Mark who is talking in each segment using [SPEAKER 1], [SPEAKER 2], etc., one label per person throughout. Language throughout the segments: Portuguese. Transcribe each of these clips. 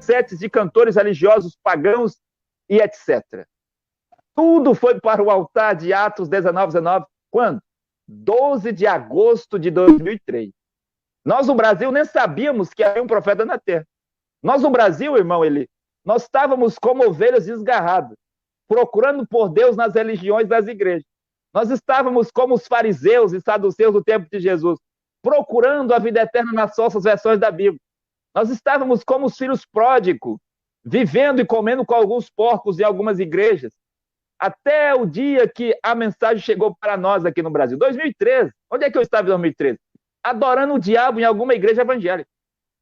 [SPEAKER 1] cassetes de cantores religiosos pagãos e etc. Tudo foi para o altar de Atos 19:19. Quando? 12 de agosto de 2003. Nós no Brasil nem sabíamos que havia um profeta na terra. Nós no Brasil, irmão Eli, nós estávamos como ovelhas desgarradas, procurando por Deus nas religiões das igrejas. Nós estávamos como os fariseus e saduceus do tempo de Jesus, procurando a vida eterna nas nossas versões da Bíblia. Nós estávamos como os filhos pródigos, vivendo e comendo com alguns porcos em algumas igrejas, até o dia que a mensagem chegou para nós aqui no Brasil. 2013. Onde é que eu estava em 2013? Adorando o diabo em alguma igreja evangélica.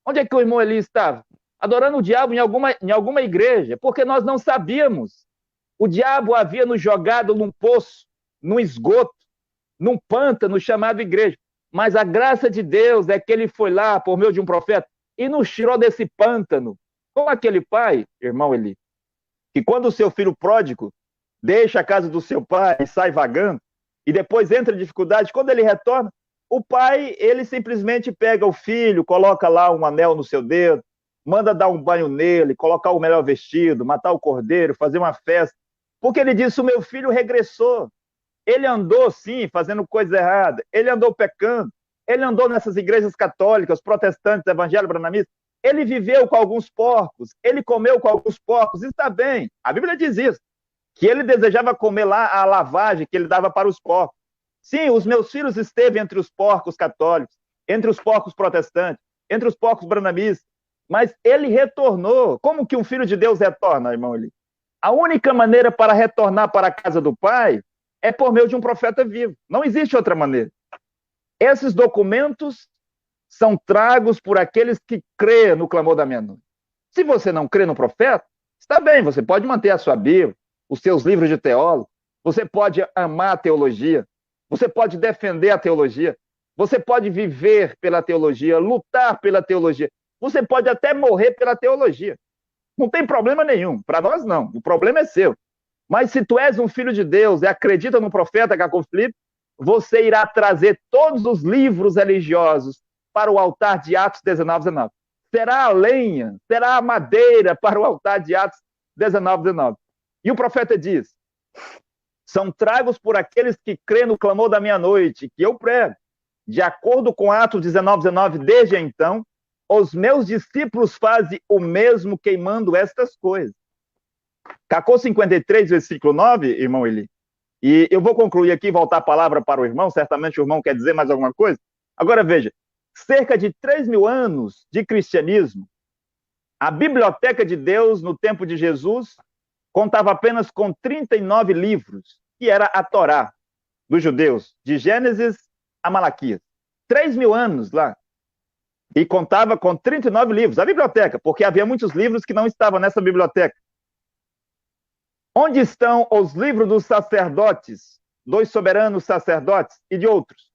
[SPEAKER 1] Onde é que o irmão Eli estava? Adorando o diabo em alguma igreja, porque nós não sabíamos. O diabo havia nos jogado num poço, num esgoto, num pântano chamado igreja. Mas a graça de Deus é que ele foi lá, por meio de um profeta, e nos tirou desse pântano. Como aquele pai, irmão Eli, que quando o seu filho pródigo deixa a casa do seu pai e sai vagando, e depois entra em dificuldade, quando ele retorna, o pai, ele simplesmente pega o filho, coloca lá um anel no seu dedo, manda dar um banho nele, colocar o melhor vestido, matar o cordeiro, fazer uma festa, porque ele disse, o meu filho regressou. Ele andou, sim, fazendo coisa errada, ele andou pecando, ele andou nessas igrejas católicas, protestantes, evangélicos, branamistas, ele viveu com alguns porcos, ele comeu com alguns porcos, está bem, a Bíblia diz isso, que ele desejava comer lá a lavagem que ele dava para os porcos. Sim, os meus filhos esteve entre os porcos católicos, entre os porcos protestantes, entre os porcos branamistas, mas ele retornou. Como que um filho de Deus retorna, irmão Eli? A única maneira para retornar para a casa do Pai é por meio de um profeta vivo. Não existe outra maneira. Esses documentos são tragos por aqueles que crêem no clamor da meia-noite. Se você não crê no profeta, está bem, você pode manter a sua Bíblia, os seus livros de teólogo, você pode amar a teologia, você pode defender a teologia, você pode viver pela teologia, lutar pela teologia, você pode até morrer pela teologia. Não tem problema nenhum, para nós não, o problema é seu. Mas se tu és um filho de Deus e acredita no profeta Jacob Phillips, você irá trazer todos os livros religiosos para o altar de Atos 19:19. Será a lenha, será a madeira para o altar de Atos 19:19. E o profeta diz, são tragos por aqueles que crêem no clamor da meia-noite, que eu prego. De acordo com Atos 19:19, desde então, os meus discípulos fazem o mesmo queimando estas coisas. Cacô 53, versículo 9, irmão Eli. E eu vou concluir aqui, voltar a palavra para o irmão, certamente o irmão quer dizer mais alguma coisa. Agora veja, cerca de 3.000 anos de cristianismo, a biblioteca de Deus no tempo de Jesus contava apenas com 39 livros, que era a Torá dos judeus, de Gênesis a Malaquias. 3.000 anos lá. E contava com 39 livros, a biblioteca, porque havia muitos livros que não estavam nessa biblioteca. Onde estão os livros dos sacerdotes, dos soberanos sacerdotes e de outros?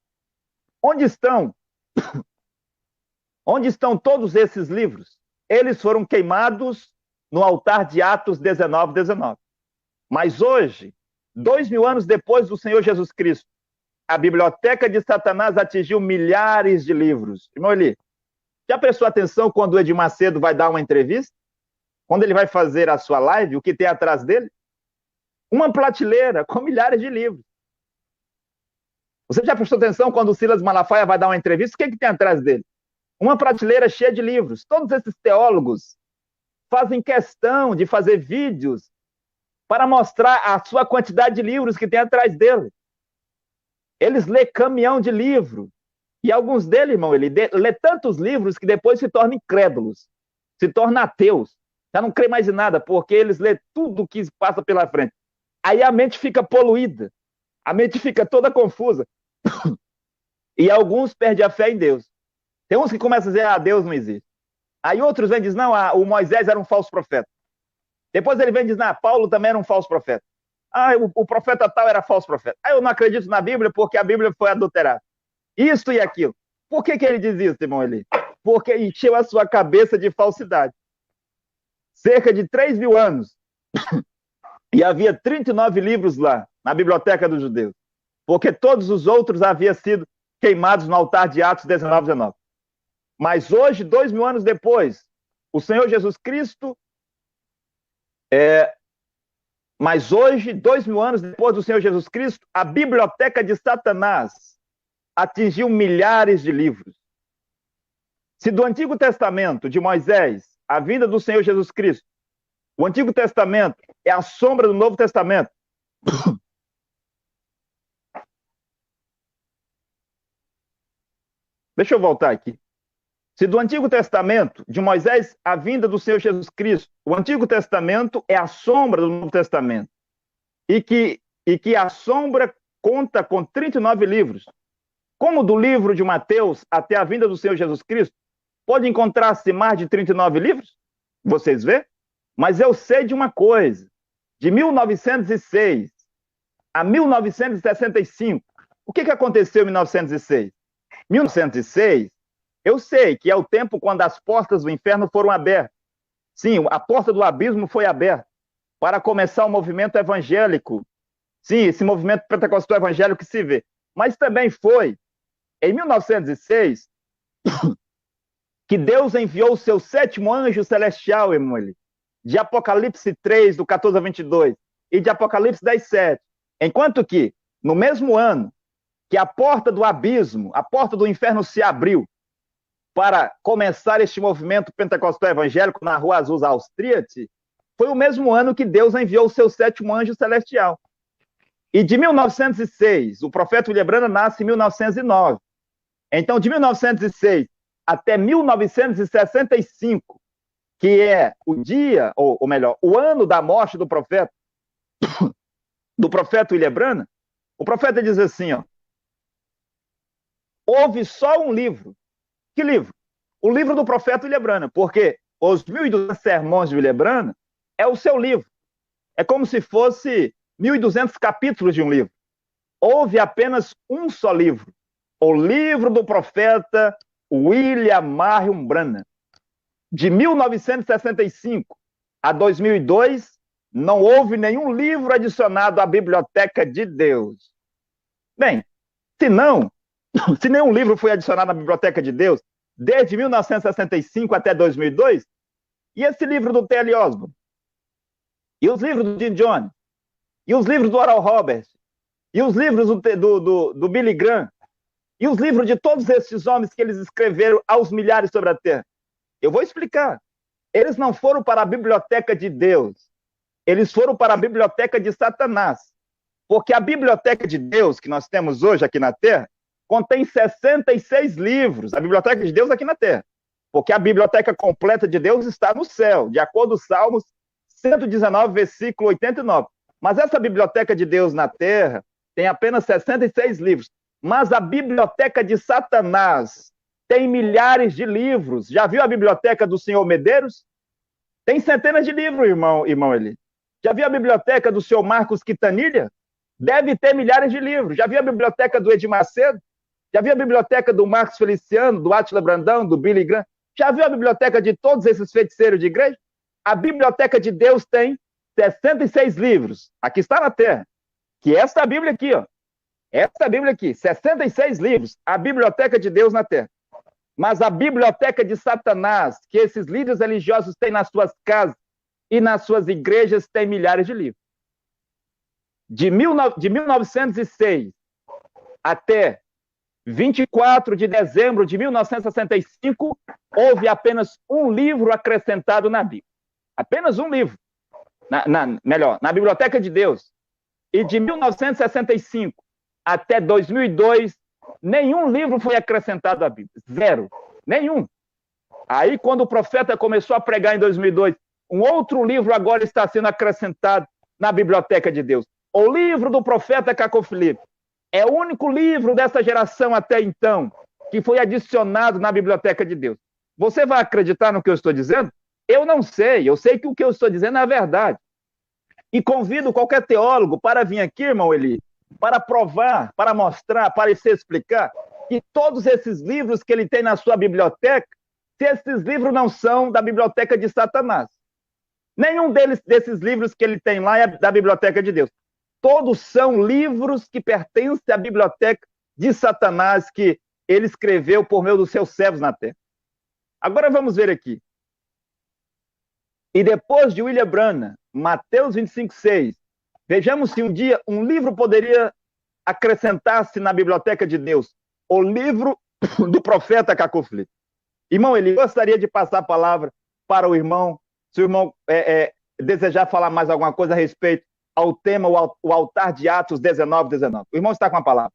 [SPEAKER 1] Onde estão? Onde estão todos esses livros? Eles foram queimados no altar de Atos 19:19. Mas hoje, 2.000 anos depois do Senhor Jesus Cristo, a biblioteca de Satanás atingiu milhares de livros. Irmão Eli, já prestou atenção quando o Edir Macedo vai dar uma entrevista? Quando ele vai fazer a sua live, o que tem atrás dele? Uma prateleira com milhares de livros. Você já prestou atenção quando o Silas Malafaia vai dar uma entrevista? O que tem atrás dele? Uma prateleira cheia de livros. Todos esses teólogos fazem questão de fazer vídeos para mostrar a sua quantidade de livros que tem atrás dele. Eles lê caminhão de livro. E alguns deles, irmão, ele lê tantos livros que depois se tornam incrédulos, se tornam ateus. Já não crê mais em nada, porque eles lê tudo que passa pela frente. Aí a mente fica poluída, a mente fica toda confusa. E alguns perdem a fé em Deus. Tem uns que começam a dizer, Deus não existe. Aí outros vêm e dizem, não, o Moisés era um falso profeta. Depois ele vem e diz, não, Paulo também era um falso profeta. O profeta tal era falso profeta. Eu não acredito na Bíblia porque a Bíblia foi adulterada. Isto e aquilo. Por que ele diz isso, irmão Eli? Porque encheu a sua cabeça de falsidade. Cerca de 3.000 anos. E havia 39 livros lá, na biblioteca dos judeus. Porque todos os outros haviam sido queimados no altar de Atos 19:19. Mas hoje, 2.000 anos depois, o Senhor Jesus Cristo, mas hoje, 2000 anos depois do Senhor Jesus Cristo, a biblioteca de Satanás atingiu milhares de livros. Se do Antigo Testamento de Moisés, a vinda do Senhor Jesus Cristo, o Antigo Testamento é a sombra do Novo Testamento, deixa eu voltar aqui. Se do Antigo Testamento, de Moisés, a vinda do Senhor Jesus Cristo, o Antigo Testamento é a sombra do Novo Testamento, e que a sombra conta com 39 livros, como do livro de Mateus até a vinda do Senhor Jesus Cristo, pode encontrar-se mais de 39 livros? Vocês vê? Mas eu sei de uma coisa, de 1906 a 1965, o que aconteceu em 1906? 1906, eu sei que é o tempo quando as portas do inferno foram abertas. Sim, a porta do abismo foi aberta para começar o movimento evangélico. Sim, esse movimento pentecostal evangélico que se vê. Mas também foi em 1906 que Deus enviou o seu 7º anjo celestial, irmão, de Apocalipse 3, do 14 a 22, e de Apocalipse 10, 7. Enquanto que, no mesmo ano, que a porta do abismo, a porta do inferno se abriu para começar este movimento pentecostal evangélico na Rua Azusa Austriat, foi o mesmo ano que Deus enviou o seu 7º anjo celestial. E de 1906, o profeta William Branham nasce em 1909. Então, de 1906 até 1965, que é o dia, ou melhor, o ano da morte do profeta William Branham, o profeta diz assim, ó, houve só um livro. Que livro? O livro do profeta William Branham, porque os 1.200 sermões de William Branham é o seu livro. É como se fosse 1.200 capítulos de um livro. Houve apenas um só livro, o livro do profeta William Marion Branham. De 1965 a 2002, não houve nenhum livro adicionado à Biblioteca de Deus. Bem, se nenhum livro foi adicionado à Biblioteca de Deus, desde 1965 até 2002, e esse livro do T.L. Osborne? E os livros do Jim Jones? E os livros do Oral Roberts? E os livros do Billy Graham? E os livros de todos esses homens que eles escreveram aos milhares sobre a terra? Eu vou explicar. Eles não foram para a Biblioteca de Deus. Eles foram para a Biblioteca de Satanás. Porque a Biblioteca de Deus que nós temos hoje aqui na terra contém 66 livros, a Biblioteca de Deus aqui na Terra, porque a biblioteca completa de Deus está no céu, de acordo com Salmos 119, versículo 89. Mas essa Biblioteca de Deus na Terra tem apenas 66 livros, mas a Biblioteca de Satanás tem milhares de livros. Já viu a Biblioteca do Senhor Medeiros? Tem centenas de livros, irmão Eli. Já viu a Biblioteca do Senhor Marcos Quintanilha? Deve ter milhares de livros. Já viu a Biblioteca do Edir Macedo? Já viu a biblioteca do Marcos Feliciano, do Átila Brandão, do Billy Graham? Já viu a biblioteca de todos esses feiticeiros de igreja? A Biblioteca de Deus tem 66 livros. Aqui está na Terra. Que esta Bíblia aqui, ó. Esta Bíblia aqui, 66 livros. A Biblioteca de Deus na Terra. Mas a Biblioteca de Satanás, que esses líderes religiosos têm nas suas casas e nas suas igrejas, tem milhares de livros. De 1906 até 24 de dezembro de 1965, houve apenas um livro acrescentado na Bíblia. Apenas um livro. Na Biblioteca de Deus. E de 1965 até 2002, nenhum livro foi acrescentado à Bíblia. Zero. Nenhum. Aí, quando o profeta começou a pregar em 2002, um outro livro agora está sendo acrescentado na Biblioteca de Deus. O livro do profeta Caco Filipe. É o único livro dessa geração até então que foi adicionado na Biblioteca de Deus. Você vai acreditar no que eu estou dizendo? Eu não sei. Eu sei que o que eu estou dizendo é a verdade. E convido qualquer teólogo para vir aqui, irmão Eli, para provar, para mostrar, para explicar que todos esses livros que ele tem na sua biblioteca, se esses livros não são da Biblioteca de Satanás. Nenhum desses livros que ele tem lá é da Biblioteca de Deus. Todos são livros que pertencem à biblioteca de Satanás, que ele escreveu por meio dos seus servos na terra. Agora vamos ver aqui. E depois de William Branham, Mateus 25:6, vejamos se um dia um livro poderia acrescentar-se na biblioteca de Deus, o livro do profeta Cacoflito. Irmão, ele gostaria de passar a palavra para o irmão, se o irmão desejar falar mais alguma coisa a respeito ao tema, o altar de Atos 19:19. O irmão está com a palavra.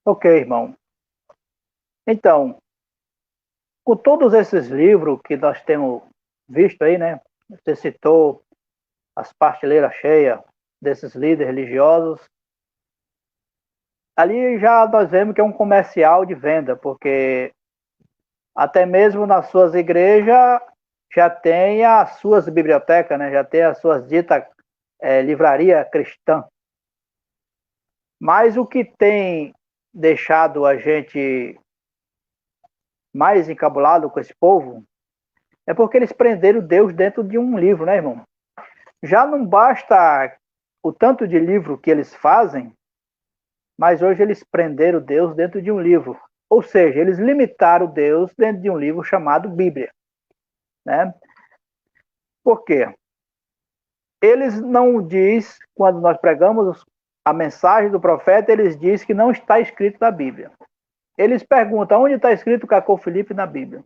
[SPEAKER 2] Ok, irmão. Então, com todos esses livros que nós temos visto aí, né? Você citou as prateleiras cheias desses líderes religiosos. Ali já nós vemos que é um comercial de venda, porque até mesmo nas suas igrejas já tem as suas bibliotecas, né? Já tem as suas ditas livraria cristã. Mas o que tem deixado a gente mais encabulado com esse povo é porque eles prenderam Deus dentro de um livro, né, irmão? Já não basta o tanto de livro que eles fazem, mas hoje eles prenderam Deus dentro de um livro. Ou seja, eles limitaram Deus dentro de um livro chamado Bíblia, né? Por quê? Eles não diz, quando nós pregamos a mensagem do profeta, eles dizem que não está escrito na Bíblia. Eles perguntam, onde está escrito Cacô Felipe na Bíblia?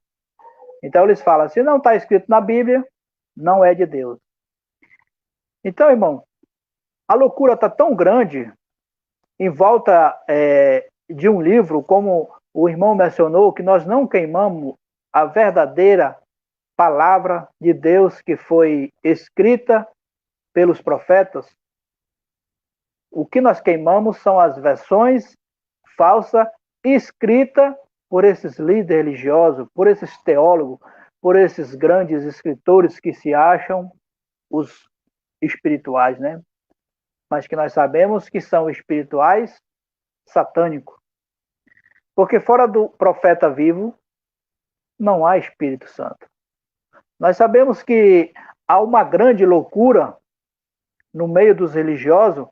[SPEAKER 2] Então eles falam, se não está escrito na Bíblia, não é de Deus. Então, irmão, a loucura está tão grande em volta de um livro, como o irmão mencionou, que nós não queimamos a verdadeira palavra de Deus que foi escrita pelos profetas. O que nós queimamos são as versões falsas escritas por esses líderes religiosos, por esses teólogos, por esses grandes escritores que se acham os espirituais, né? Mas que nós sabemos que são espirituais satânicos. Porque fora do profeta vivo, não há Espírito Santo. Nós sabemos que há uma grande loucura no meio dos religiosos,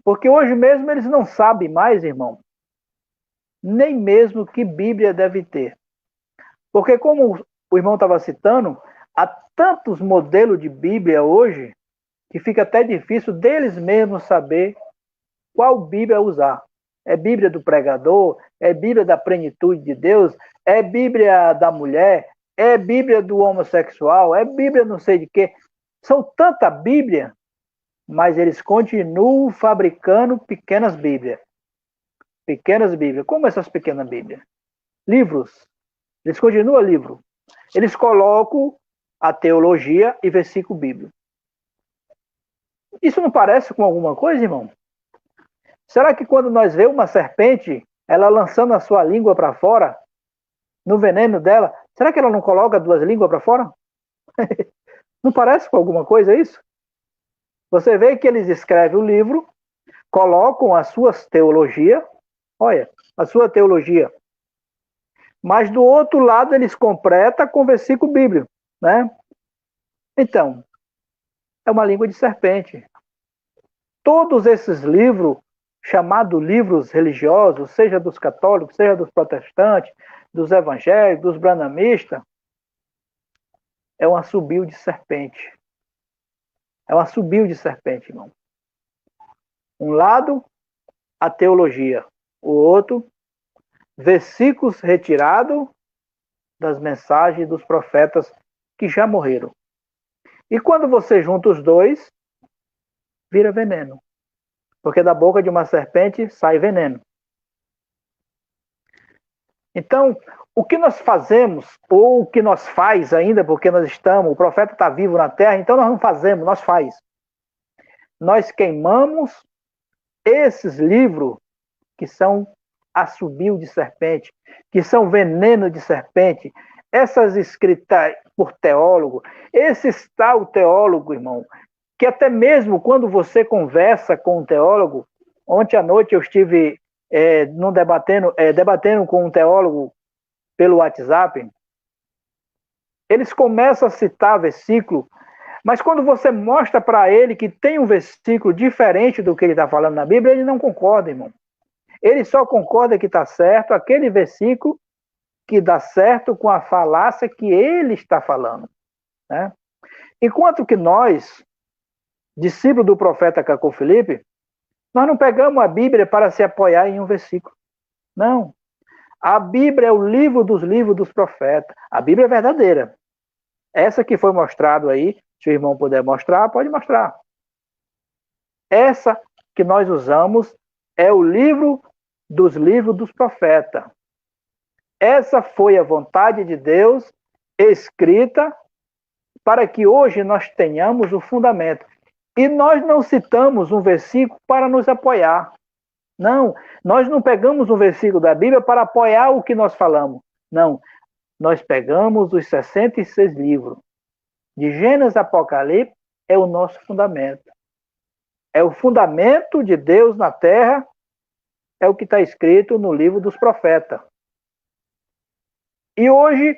[SPEAKER 2] porque hoje mesmo eles não sabem mais, irmão, nem mesmo que Bíblia deve ter. Porque como o irmão estava citando, há tantos modelos de Bíblia hoje que fica até difícil deles mesmos saber qual Bíblia usar. É Bíblia do pregador, é Bíblia da plenitude de Deus, é Bíblia da mulher, é Bíblia do homossexual, é Bíblia não sei de quê. São tanta Bíblia, mas eles continuam fabricando pequenas Bíblias. Pequenas Bíblias. Como essas pequenas Bíblias? Livros. Eles continuam livro. Eles colocam a teologia e versículo bíblico. Isso não parece com alguma coisa, irmão? Será que quando nós vemos uma serpente, ela lançando a sua língua para fora, no veneno dela, será que ela não coloca duas línguas para fora? Não parece com alguma coisa isso? Você vê que eles escrevem o livro, colocam as suas teologias, olha, a sua teologia, mas do outro lado eles completam com versículo bíblico, né? Então, é uma língua de serpente. Todos esses livros, chamados livros religiosos, seja dos católicos, seja dos protestantes, dos evangélicos, dos branamistas, é um assobio de serpente. É um assobio de serpente, irmão. Um lado, a teologia. O outro, versículos retirados das mensagens dos profetas que já morreram. E quando você junta os dois, vira veneno. Porque da boca de uma serpente sai veneno. Então, o que nós fazemos, ou o que nós faz ainda, porque nós estamos, o profeta está vivo na terra, então nós não fazemos, nós faz. Nós queimamos esses livros que são assobio de serpente, que são veneno de serpente, essas escritas por teólogo, esse tal teólogo, irmão, que até mesmo quando você conversa com um teólogo, ontem à noite eu estive debatendo com um teólogo pelo WhatsApp, eles começam a citar versículo, mas quando você mostra para ele que tem um versículo diferente do que ele está falando na Bíblia, ele não concorda, irmão. Ele só concorda que está certo aquele versículo que dá certo com a falácia que ele está falando. né? Enquanto que nós, discípulos do profeta Cacô Felipe, nós não pegamos a Bíblia para se apoiar em um versículo. Não. A Bíblia é o livro dos profetas. A Bíblia é verdadeira. Essa que foi mostrado aí, se o irmão puder mostrar, pode mostrar. Essa que nós usamos é o livro dos profetas. Essa foi a vontade de Deus escrita para que hoje nós tenhamos o fundamento. E nós não citamos um versículo para nos apoiar. Não, nós não pegamos um versículo da Bíblia para apoiar o que nós falamos. Não, nós pegamos os 66 livros. De Gênesis a Apocalipse é o nosso fundamento. É o fundamento de Deus na terra, é o que está escrito no livro dos profetas. E hoje,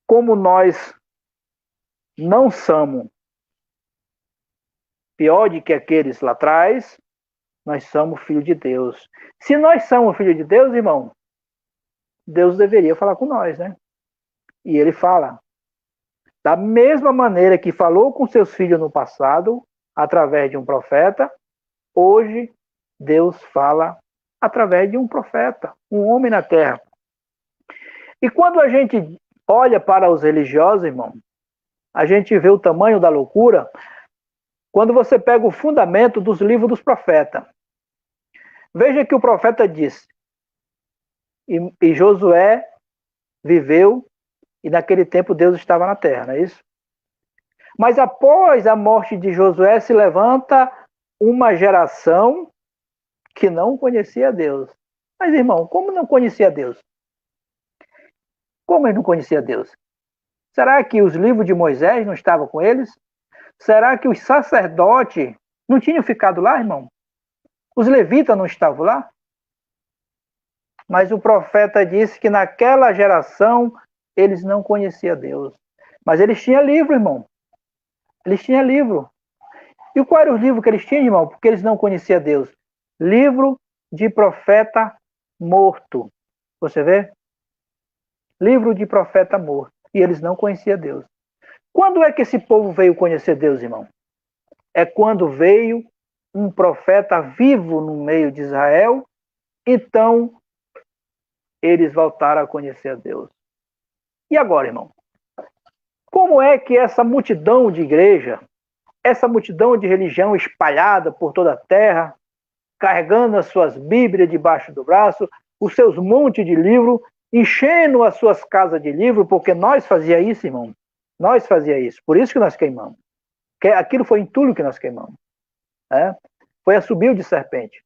[SPEAKER 2] como nós não somos pior do que aqueles lá atrás, nós somos filhos de Deus. Se nós somos filhos de Deus, irmão, Deus deveria falar com nós, né? E ele fala. Da mesma maneira que falou com seus filhos no passado, através de um profeta, hoje Deus fala através de um profeta, um homem na terra. E quando a gente olha para os religiosos, irmão, a gente vê o tamanho da loucura quando você pega o fundamento dos livros dos profetas. Veja que o profeta disse, e Josué viveu, e naquele tempo Deus estava na terra, não é isso? Mas após a morte de Josué se levanta uma geração que não conhecia Deus. Mas, irmão, como não conhecia Deus? Como ele não conhecia Deus? Será que os livros de Moisés não estavam com eles? Será que os sacerdotes não tinham ficado lá, irmão? Os levitas não estavam lá? Mas o profeta disse que naquela geração eles não conheciam Deus. Mas eles tinham livro, irmão. Eles tinham livro. E qual era o livro que eles tinham, irmão? Porque eles não conheciam Deus. Livro de profeta morto. Você vê? Livro de profeta morto. E eles não conheciam Deus. Quando é que esse povo veio conhecer Deus, irmão? É quando veio um profeta vivo no meio de Israel. Então, eles voltaram a conhecer a Deus. E agora, irmão? Como é que essa multidão de igreja, essa multidão de religião espalhada por toda a terra, carregando as suas Bíblias debaixo do braço, os seus montes de livro, enchendo as suas casas de livro, porque nós fazia isso, irmão. Nós fazia isso. Por isso que nós queimamos. Aquilo foi entulho que nós queimamos. Foi assobio de serpente.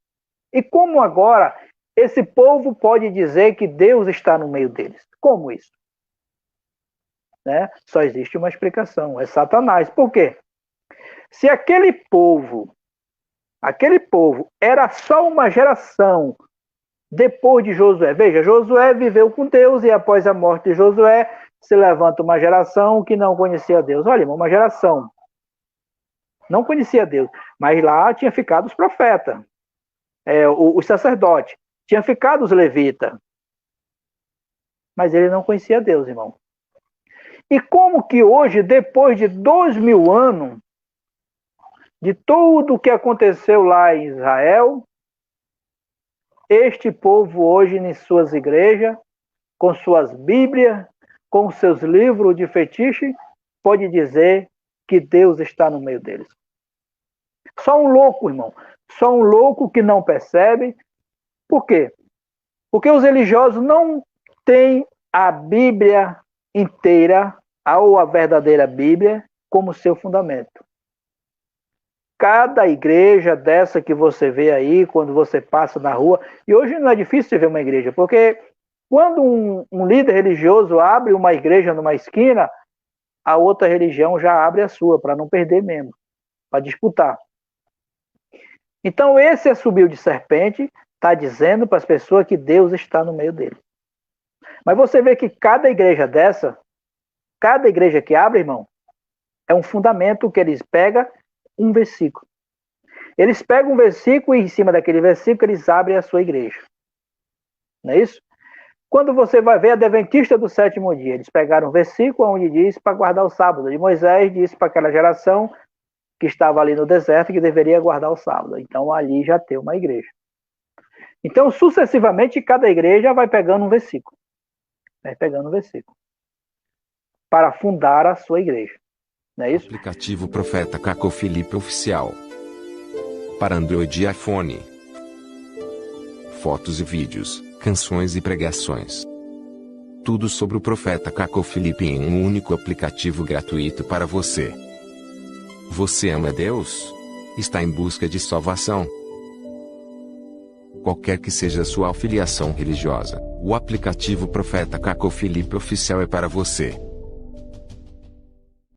[SPEAKER 2] E como agora esse povo pode dizer que Deus está no meio deles? Como isso? Só existe uma explicação, é Satanás. Por quê? Se aquele povo era só uma geração depois de Josué. Veja, Josué viveu com Deus e após a morte de Josué se levanta uma geração que não conhecia Deus. Olha, irmão, uma geração. Não conhecia Deus, mas lá tinha ficado os profetas, os sacerdotes, tinha ficado os levitas. Mas ele não conhecia Deus, irmão. E como que hoje, depois de 2000 anos, de tudo o que aconteceu lá em Israel, este povo hoje em suas igrejas, com suas Bíblias, com seus livros de fetiche, pode dizer que Deus está no meio deles. Só um louco, irmão. Só um louco que não percebe. Por quê? Porque os religiosos não têm a Bíblia inteira, ou a verdadeira Bíblia, como seu fundamento. Cada igreja dessa que você vê aí, quando você passa na rua, e hoje não é difícil você ver uma igreja, porque quando um líder religioso abre uma igreja numa esquina, a outra religião já abre a sua, para não perder mesmo, para disputar. Então esse assobio de serpente está dizendo para as pessoas que Deus está no meio dele. Mas você vê que cada igreja dessa, cada igreja que abre, irmão, é um fundamento que eles pegam um versículo. Eles pegam um versículo e em cima daquele versículo eles abrem a sua igreja. Não é isso? Quando você vai ver a Adventista do sétimo dia, eles pegaram um versículo onde diz para guardar o sábado. E Moisés disse para aquela geração que estava ali no deserto que deveria guardar o sábado. Então ali já tem uma igreja. Então, sucessivamente, cada igreja vai pegando um versículo. Vai pegando um versículo. Para fundar a sua igreja. Não é isso?
[SPEAKER 3] Aplicativo Profeta Caco Felipe Oficial. Para Android e iPhone. Fotos e vídeos, canções e pregações. Tudo sobre o Profeta Caco Felipe em um único aplicativo gratuito para você. Você ama Deus? Está em busca de salvação? Qualquer que seja a sua afiliação religiosa, o aplicativo Profeta Caco Felipe Oficial é para você.